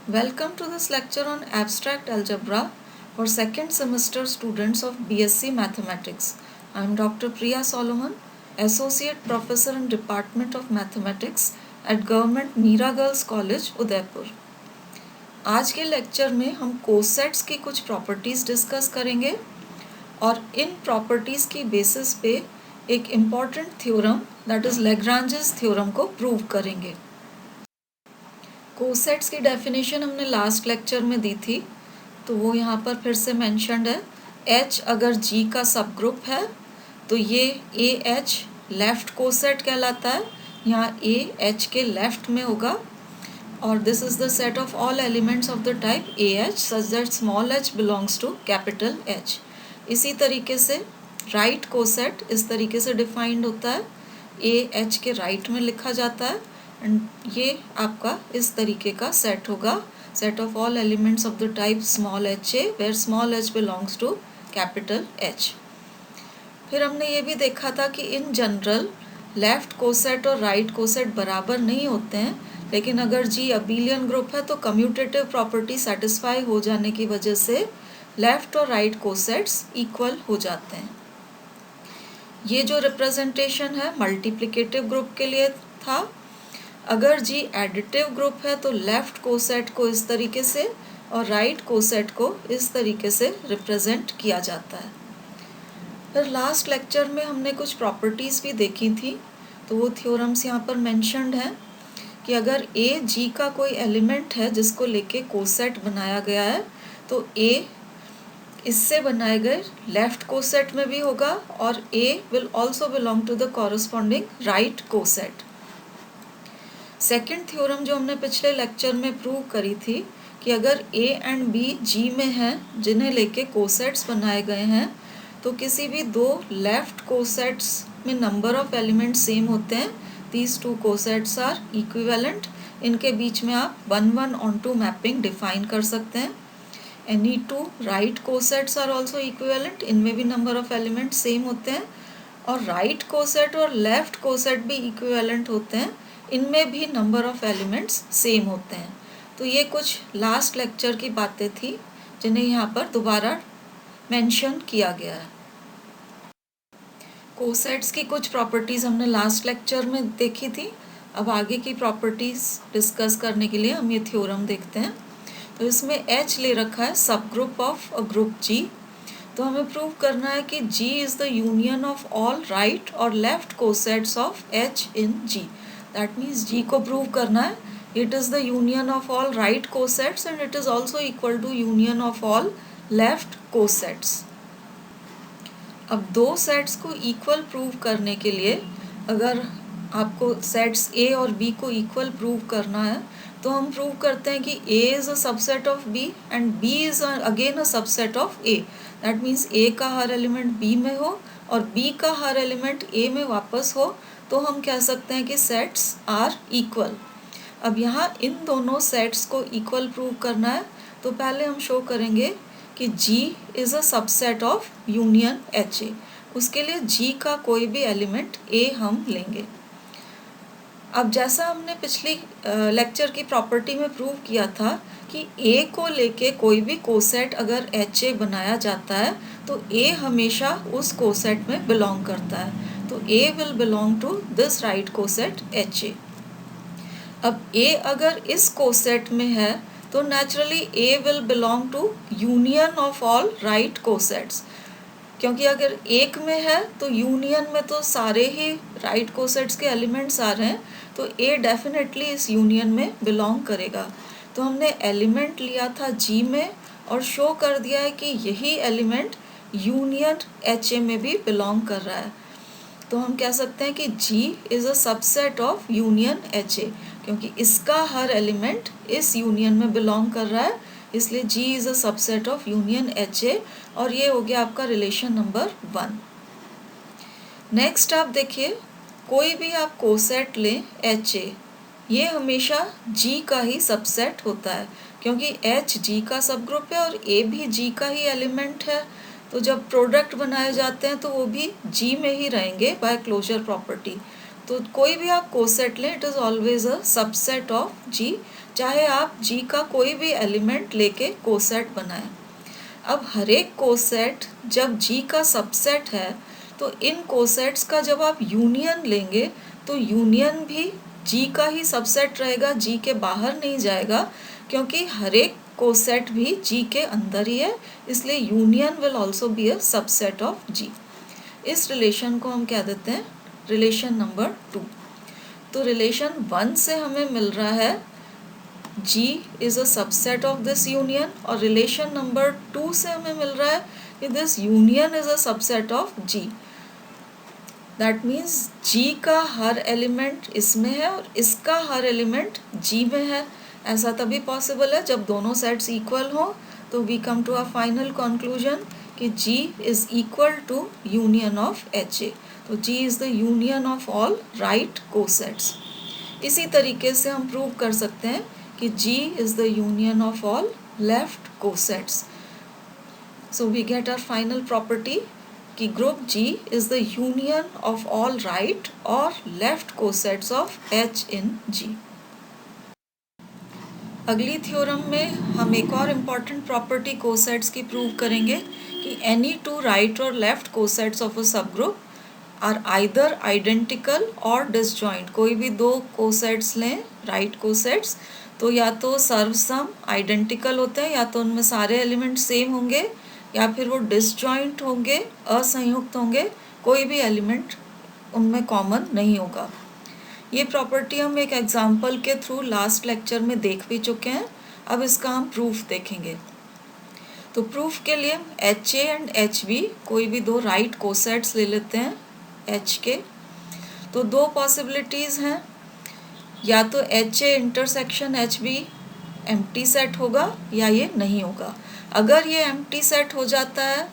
Welcome to this lecture on abstract algebra for second semester students of BSc Mathematics. I am Dr. Priya Solomon, Associate Professor in Department of Mathematics at Government Meera Girls College, Udaipur. आज के lecture में हम cosets की कुछ properties discuss करेंगे और इन properties की basis पे एक important theorem that is Lagrange's theorem को प्रूव करेंगे। कोसेट्स की डेफिनेशन हमने लास्ट लेक्चर में दी थी, तो वो यहाँ पर फिर से मेंशन्ड है। H अगर G का सब ग्रुप है तो ये AH लेफ्ट कोसेट कहलाता है। यहाँ A H के लेफ्ट में होगा और this is the set of all elements of the type AH such that small h belongs to capital H। इसी तरीके से राइट कोसेट इस तरीके से डिफाइंड होता है, AH के राइट में लिखा जाता है एंड ये आपका इस तरीके का सेट होगा, set of all elements of the type small HA where small h belongs to capital H। फिर हमने ये भी देखा था कि इन जनरल लेफ्ट कोसेट और राइट कोसेट बराबर नहीं होते हैं, लेकिन अगर G अबीलियन ग्रुप है तो कम्यूटेटिव प्रॉपर्टी सेटिस्फाई हो जाने की वजह से लेफ्ट और राइट कोसेट्स इक्वल हो जाते हैं। ये जो रिप्रेजेंटेशन है मल्टीप्लिकेटिव ग्रुप के लिए था। अगर G एडिटिव ग्रुप है तो लेफ्ट कोसेट को इस तरीके से और राइट कोसेट को इस तरीके से रिप्रेजेंट किया जाता है। फिर लास्ट लेक्चर में हमने कुछ प्रॉपर्टीज़ भी देखी थी, तो वो थ्योरम्स यहाँ पर मेंशन्ड हैं कि अगर A G का कोई एलिमेंट है जिसको लेके कोसेट बनाया गया है तो A इससे बनाए गए लेफ्ट कोसेट में भी होगा और A will also belong to the corresponding right coset. Second theorem जो हमने पिछले लेक्चर में प्रूव करी थी कि अगर A एंड B G में हैं जिन्हें लेके कोसेट्स बनाए गए हैं तो किसी भी दो लेफ्ट कोसेट्स में नंबर ऑफ एलिमेंट सेम होते हैं, these two cosets are equivalent. इनके बीच में आप 1-1 onto मैपिंग डिफाइन कर सकते हैं। Any two right cosets are also equivalent, इनमें भी नंबर ऑफ एलिमेंट सेम होते हैं और राइट कोसेट और लेफ्ट कोसेट भी इक्विवेलेंट होते हैं, इनमें भी नंबर ऑफ एलिमेंट्स सेम होते हैं। तो ये कुछ लास्ट लेक्चर की बातें थी जिन्हें यहाँ पर दोबारा मेंशन किया गया है। कोसेट्स की कुछ प्रॉपर्टीज़ हमने लास्ट लेक्चर में देखी थी, अब आगे की प्रॉपर्टीज़ डिस्कस करने के लिए हम ये थ्योरम देखते हैं। तो इसमें H ले रखा है सब group of a group G, तो हमें प्रूव करना है कि G is the union of all right और left cosets of H in G। That means G को प्रूव करना है it is the union of all right cosets and it is also equal to union of all left cosets. अब दो sets को equal prove करने के लिए अगर आपको सेट्स A और B को इक्वल प्रूव करना है तो हम प्रूव करते हैं कि A is a subset of B and B is again a subset of A। That means A का हर एलिमेंट B में हो और B का हर एलिमेंट A में वापस हो तो हम कह सकते हैं कि सेट्स आर इक्वल। अब यहाँ इन दोनों सेट्स को इक्वल प्रूव करना है तो पहले हम शो करेंगे कि G is a subset of union HA। उसके लिए G का कोई भी एलिमेंट A हम लेंगे। अब जैसा हमने पिछली लेक्चर की प्रॉपर्टी में प्रूव किया था कि A को लेके कोई भी कोसेट अगर HA बनाया जाता है तो A हमेशा उस कोसेट में बिलोंग करता है, तो A will belong to this right coset HA। अब A अगर इस कोसेट में है तो naturally A will belong to union of all right cosets, क्योंकि अगर एक में है तो यूनियन में तो सारे ही राइट कोसेट्स के एलिमेंट्स आ रहे हैं, तो A डेफिनेटली इस यूनियन में बिलोंग करेगा। तो हमने एलिमेंट लिया था G में और शो कर दिया है कि यही एलिमेंट यूनियन HA में भी बिलोंग कर रहा है, तो हम कह सकते हैं कि G is a subset of union HA, क्योंकि इसका हर एलिमेंट इस यूनियन में बिलोंग कर रहा है, इसलिए G is a subset of union HA और ये हो गया आपका रिलेशन नंबर 1। नेक्स्ट आप देखिए, कोई भी आप कोसेट लें HA, ये हमेशा G का ही सबसेट होता है क्योंकि H G का सब ग्रुप है और A भी G का ही एलिमेंट है, तो जब प्रोडक्ट बनाए जाते हैं तो वो भी G में ही रहेंगे बाय क्लोजर प्रॉपर्टी। तो कोई भी आप कोसेट लें it is always a subset of G, चाहे आप जी का कोई भी एलिमेंट लेके कोसेट बनाएं। अब हर एक कोसेट जब जी का सबसेट है तो इन कोसेट्स का जब आप यूनियन लेंगे तो यूनियन भी जी का ही सबसेट रहेगा, जी के बाहर नहीं जाएगा, क्योंकि हर एक कोसेट भी जी के अंदर ही है, इसलिए union will also be a subset of G. इस रिलेशन को हम क्या देते हैं, रिलेशन नंबर 2। तो रिलेशन 1 से हमें मिल रहा है G is a subset of this union, और रिलेशन नंबर 2 से हमें मिल रहा है कि this union is a subset of G। That means G का हर एलिमेंट इसमें है और इसका हर एलिमेंट G में है। ऐसा तभी पॉसिबल है जब दोनों सेट्स इक्वल हो। तो we come to a final conclusion कि G is equal to union of HA। तो G is the union of all right cosets. इसी तरीके से हम प्रूव कर सकते हैं कि G is the union of all left cosets. So we get our final property कि group G is the union of all right or left cosets of H in G. अगली थ्योरम में हम एक और इम्पॉर्टेंट प्रॉपर्टी कोसेट्स की prove करेंगे कि any two right or left cosets of a subgroup are either identical or disjoint। कोई भी दो कोसेट्स लें, राइट कोसेट्स, तो या तो सर्वसम आइडेंटिकल होते हैं, या तो उनमें सारे एलिमेंट सेम होंगे, या फिर वो डिसजॉइंट होंगे, असंयुक्त होंगे, कोई भी एलिमेंट उनमें कॉमन नहीं होगा। ये प्रॉपर्टी हम एक एग्जांपल के थ्रू लास्ट लेक्चर में देख भी चुके हैं। अब इसका हम प्रूफ देखेंगे। तो प्रूफ के लिए H A and H B कोई भी दो राइट कोसेट्स ले लेते हैं एच के। तो दो पॉसिबिलिटीज़ हैं, या तो H A intersection H B empty set होगा या ये नहीं होगा। अगर ये एम्प्टी सेट हो जाता है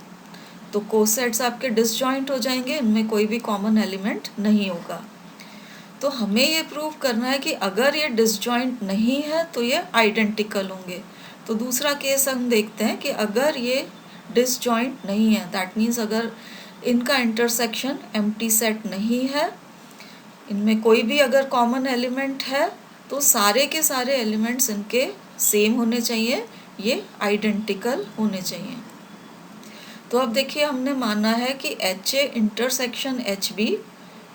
तो कोसेट्स आपके डिसजॉइंट हो जाएंगे, इनमें कोई भी कॉमन एलिमेंट नहीं होगा। तो हमें ये प्रूव करना है कि अगर ये डिसजॉइंट नहीं है तो ये आइडेंटिकल होंगे। तो दूसरा केस हम देखते हैं कि अगर ये डिसजॉइंट नहीं है, दैट मीन्स अगर इनका इंटरसेक्शन एम्प्टी सेट नहीं है, इनमें कोई भी अगर कॉमन एलिमेंट है तो सारे के सारे एलिमेंट्स इनके सेम होने चाहिए, ये आइडेंटिकल होने चाहिए। तो अब देखिए हमने माना है कि H A intersection H B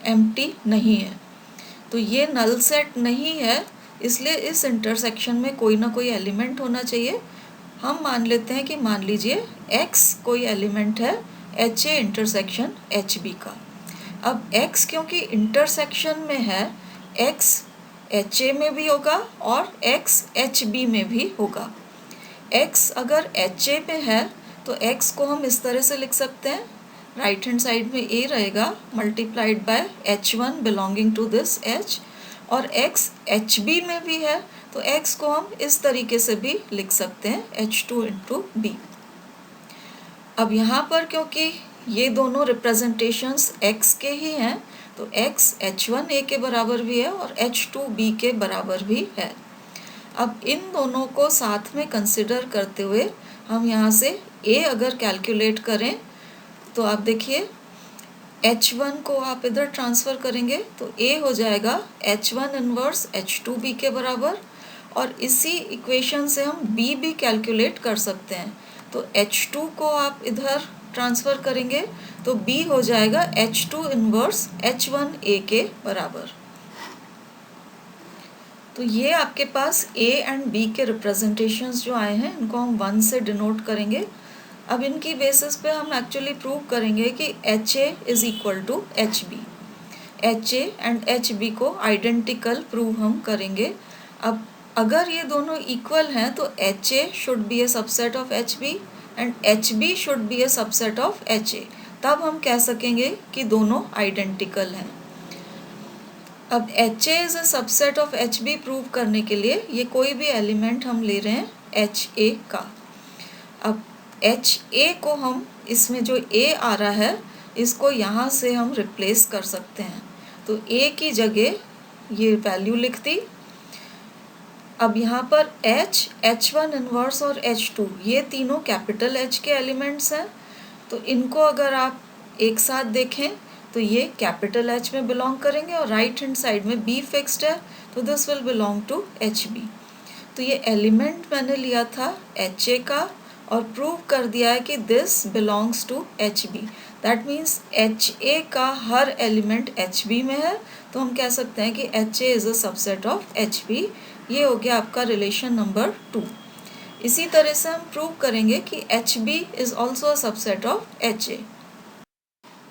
empty नहीं है, तो ये नल सेट नहीं है, इसलिए इस इंटरसेक्शन में कोई ना कोई एलिमेंट होना चाहिए। हम मान लेते हैं कि मान लीजिए x कोई एलिमेंट है H A intersection H B का। अब x क्योंकि इंटरसेक्शन में है, x एच ए में भी होगा और x एच बी में भी होगा। x अगर एच ए में है तो x को हम इस तरह से लिख सकते हैं, राइट हैंड साइड में a रहेगा multiplied by h1 belonging to this h, और x एच बी में भी है तो x को हम इस तरीके से भी लिख सकते हैं h2 इंटू बी। अब यहाँ पर क्योंकि ये दोनों रिप्रेजेंटेशंस x के ही हैं तो x h1 a के बराबर भी है और h2 b के बराबर भी है। अब इन दोनों को साथ में कंसिडर करते हुए हम यहाँ से a अगर कैलकुलेट करें तो आप देखिए h1 को आप इधर ट्रांसफ़र करेंगे तो a हो जाएगा h1 इनवर्स h2b के बराबर, और इसी इक्वेशन से हम b भी कैलकुलेट कर सकते हैं। तो h2 को आप इधर ट्रांसफ़र करेंगे तो b हो जाएगा h2 इनवर्स h1a के बराबर। तो ये आपके पास a एंड b के रिप्रेजेंटेशंस जो आए हैं इनको हम 1 से डिनोट करेंगे। अब इनकी बेसिस पे हम एक्चुअली प्रूव करेंगे कि H A is equal to H B. H A and H B को आइडेंटिकल प्रूव हम करेंगे। अब अगर ये दोनों इक्वल हैं तो H A should be a subset of H B and H B should be a subset of H A, तब हम कह सकेंगे कि दोनों आइडेंटिकल हैं। अब H A is a subset of H B prove करने के लिए ये कोई भी एलिमेंट हम ले रहे हैं एच ए का। अब एच ए को हम इसमें जो ए आ रहा है इसको यहाँ से हम रिप्लेस कर सकते हैं, तो ए की जगह ये वैल्यू लिख दी। अब यहाँ पर एच h1 इनवर्स और h2 ये तीनों कैपिटल H के एलिमेंट्स हैं, तो इनको अगर आप एक साथ देखें तो ये कैपिटल H में बिलोंग करेंगे और राइट हैंड साइड में B फिक्स्ड है तो this will belong to HB। तो ये एलिमेंट मैंने लिया था HA का और प्रूव कर दिया है कि this belongs to HB। That means HA का हर एलिमेंट HB में है, तो हम कह सकते हैं कि HA is a subset of HB। ये हो गया आपका रिलेशन नंबर 2। इसी तरह से हम प्रूव करेंगे कि HB is also a subset of HA।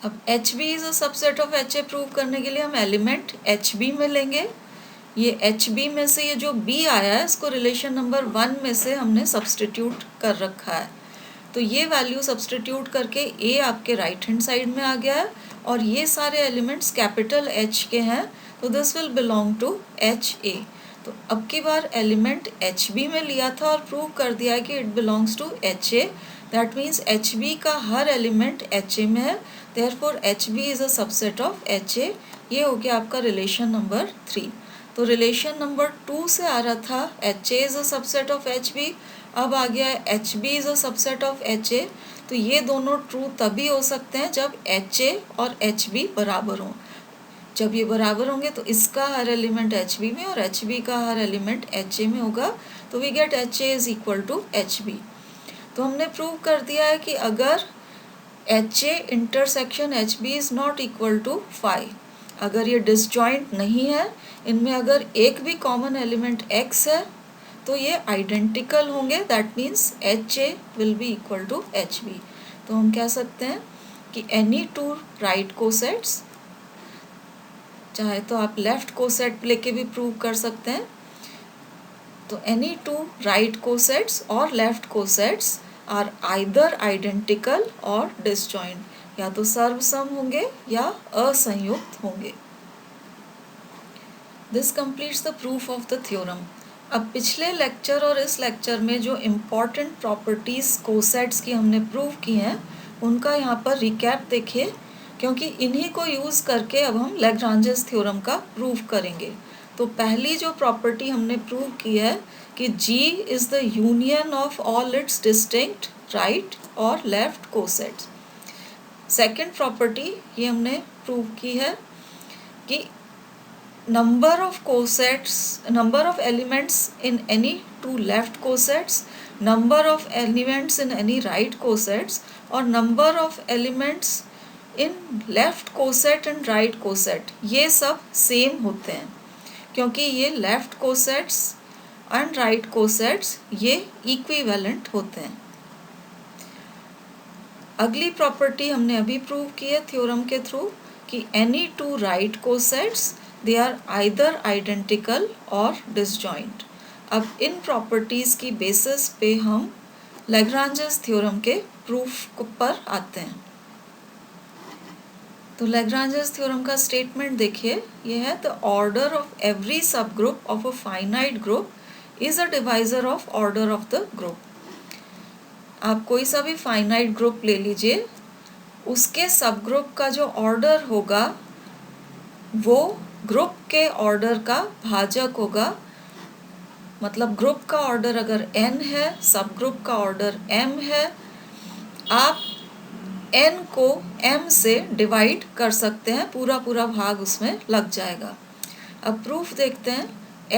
अब HB is a subset of HA prove करने के लिए हम एलिमेंट HB में लेंगे। ये HB में से ये जो B आया है इसको रिलेशन नंबर 1 में से हमने सब्सटीट्यूट कर रखा है, तो ये वैल्यू सब्सटीट्यूट करके A आपके राइट हैंड साइड में आ गया है और ये सारे एलिमेंट्स कैपिटल H के हैं, तो this will belong to HA। तो अब की बार एलिमेंट HB में लिया था और प्रूव कर दिया है कि it belongs to HA। That means HB का हर एलिमेंट HA में है, therefore HB is a subset of HA। ये हो गया आपका रिलेशन नंबर 3। तो रिलेशन नंबर 2 से आ रहा था HA is a subset of HB, अब आ गया है HB is a subset of HA। तो ये दोनों ट्रू तभी हो सकते हैं जब HA और HB बराबर हों। जब ये बराबर होंगे तो इसका हर एलिमेंट HB में और HB का हर एलिमेंट HA में होगा, तो we get HA is equal to HB। तो हमने प्रूव कर दिया है कि अगर HA intersection HB is not equal to 5, अगर ये डिसजॉइंट नहीं है, इनमें अगर एक भी कॉमन एलिमेंट X है तो ये आइडेंटिकल होंगे। That means HA will be equal to HB। तो हम कह सकते हैं कि एनी टू राइट कोसेट्स, चाहे तो आप लेफ्ट कोसेट लेके भी प्रूव कर सकते हैं, तो एनी टू राइट कोसेट्स और left cosets are either identical और डिसजॉइंट, या तो सर्वसम होंगे या असंयुक्त होंगे। This completes the proof of the theorem. अब पिछले लेक्चर और इस लेक्चर में जो इम्पॉर्टेंट प्रॉपर्टीज़ कोसेट्स की हमने प्रूव की हैं उनका यहाँ पर रिकैप देखिए, क्योंकि इन्हीं को यूज़ करके अब हम लैग्रांजेस थ्योरम का प्रूव करेंगे। तो पहली जो प्रॉपर्टी हमने प्रूव की है कि G is the union of all it's distinct right और लेफ्ट कोसेट्स। सेकेंड प्रॉपर्टी ये हमने प्रूव की है कि number of elements in any two left cosets, number of elements in any right cosets और number of elements in left coset and right coset, ये सब same होते हैं क्योंकि ये left cosets and right cosets ये इक्विवेलेंट होते हैं। अगली प्रॉपर्टी हमने अभी प्रूव की है थ्योरम के थ्रू कि any two right cosets they are either identical और डिसजॉइंट। अब इन प्रॉपर्टीज़ की बेसिस पे हम लैग्रांजेस थ्योरम के प्रूफ पर आते हैं। तो लैग्रांजेस थ्योरम का स्टेटमेंट देखिए, ये है द ऑर्डर ऑफ एवरी सब group of a finite group is a divisor of order of the group. आप कोई सा भी फाइनाइट ग्रुप ले लीजिए, उसके सब ग्रुप का जो ऑर्डर होगा वो ग्रुप के ऑर्डर का भाजक होगा। मतलब ग्रुप का ऑर्डर अगर n है, सब ग्रुप का ऑर्डर m है, आप n को m से डिवाइड कर सकते हैं, पूरा पूरा भाग उसमें लग जाएगा। अब प्रूफ देखते हैं।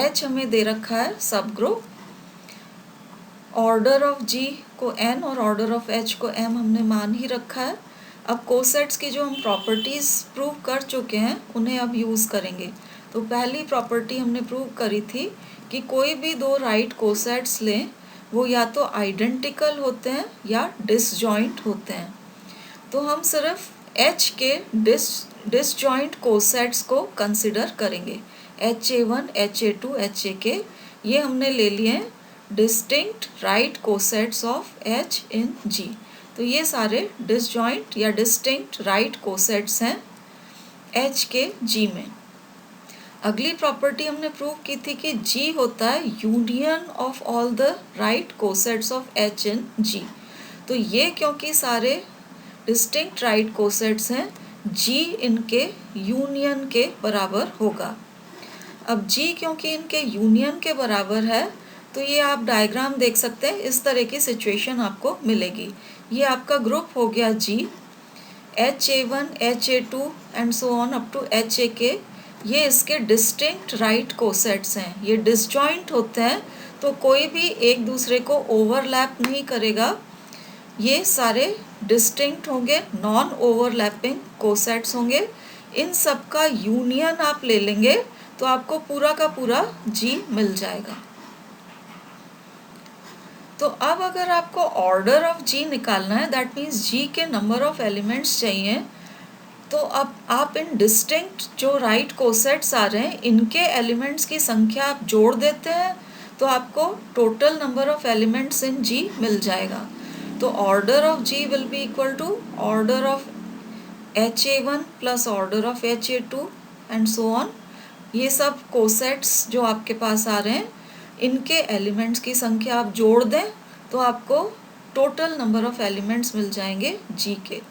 h हमें दे रखा है सब ग्रुप, ऑर्डर ऑफ g को n और ऑर्डर ऑफ h को m हमने मान ही रखा है। अब कोसेट्स की जो हम प्रॉपर्टीज़ प्रूव कर चुके हैं उन्हें अब यूज़ करेंगे। तो पहली प्रॉपर्टी हमने प्रूव करी थी कि कोई भी दो राइट कोसेट्स लें वो या तो आइडेंटिकल होते हैं या डिसजॉइंट होते हैं। तो हम सिर्फ H के डिसजॉइंट कोसेट्स को कंसिडर करेंगे। HA1, HA2, HA ये हमने ले लिए हैं distinct right cosets of H in G। तो ये सारे डिसजॉइंट या डिस्टिंक्ट राइट कोसेट्स हैं H के G में। अगली प्रॉपर्टी हमने प्रूव की थी कि G होता है union of all the right cosets of H in G। तो ये क्योंकि सारे डिस्टिंक्ट राइट कोसेट्स हैं, G इनके यूनियन के बराबर होगा। अब G क्योंकि इनके यूनियन के बराबर है तो ये आप डायग्राम देख सकते हैं, इस तरह की सिचुएशन आपको मिलेगी। ये आपका ग्रुप हो गया G, HA1, HA2 and so on up to HAK। ये इसके डिस्टिंक्ट राइट कोसेट्स हैं, ये डिसजॉइंट होते हैं तो कोई भी एक दूसरे को ओवरलैप नहीं करेगा, ये सारे डिस्टिंक्ट होंगे, नॉन ओवरलैपिंग कोसेट्स होंगे। इन सब का यूनियन आप ले लेंगे तो आपको पूरा का पूरा जी मिल जाएगा। तो अब अगर आपको ऑर्डर ऑफ जी निकालना है, दैट मीन्स जी के नंबर ऑफ एलिमेंट्स चाहिए, तो अब आप इन डिस्टिंक्ट जो राइट कोसेट्स आ रहे हैं इनके एलिमेंट्स की संख्या आप जोड़ देते हैं तो आपको total number of elements in G मिल जाएगा। तो order of G will be equal to order of HA1 plus order of HA2 and so on. ये सब कोसेट्स जो आपके पास आ रहे हैं इनके एलिमेंट्स की संख्या आप जोड़ दें तो आपको टोटल नंबर ऑफ एलिमेंट्स मिल जाएंगे जी के।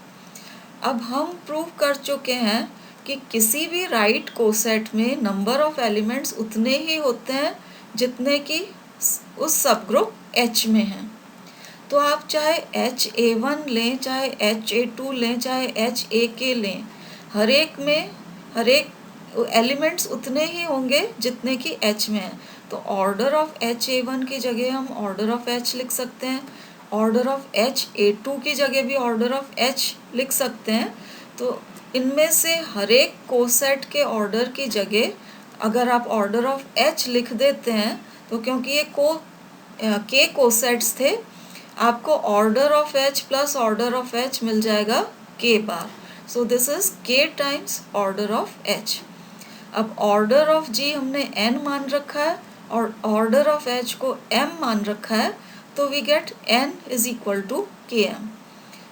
अब हम प्रूव कर चुके हैं कि किसी भी राइट कोसेट में नंबर ऑफ एलिमेंट्स उतने ही होते हैं जितने कि उस सब ग्रुप H में हैं। तो आप चाहे HA1 लें, चाहे HA2 लें, चाहे HAK लें, हर एक एलिमेंट्स उतने ही होंगे जितने कि H में हैं। तो ऑर्डर ऑफ HA1 की जगह हम ऑर्डर ऑफ H लिख सकते हैं, ऑर्डर ऑफ HA2 की जगह भी ऑर्डर ऑफ H लिख सकते हैं। तो इनमें से हर एक कोसेट के ऑर्डर की जगह अगर आप ऑर्डर ऑफ H लिख देते हैं तो क्योंकि ये के कोसेट्स थे, आपको order of H plus order of H मिल जाएगा के बार। So this is K times order of H। अब ऑर्डर ऑफ G हमने n मान रखा है और ऑर्डर ऑफ H को m मान रखा है, तो we get n is equal to km।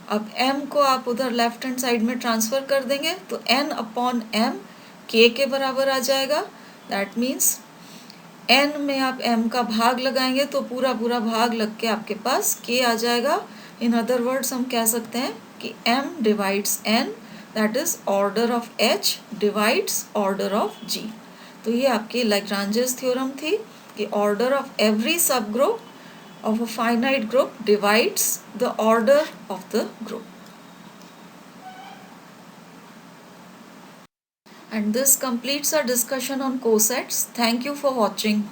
अब m को आप उधर लेफ्ट हैंड साइड में ट्रांसफर कर देंगे तो n अपॉन m k के बराबर आ जाएगा। दैट मीन्स n में आप m का भाग लगाएंगे तो पूरा पूरा भाग लग के आपके पास k आ जाएगा। इन अदर वर्ड्स हम कह सकते हैं कि m divides n, that is order of H divides order of G। तो ये आपकी लैग्रांजेस थ्योरम थी कि ऑर्डर ऑफ एवरी सब group of a finite group divides the order of the group. And this completes our discussion on cosets. Thank you for watching.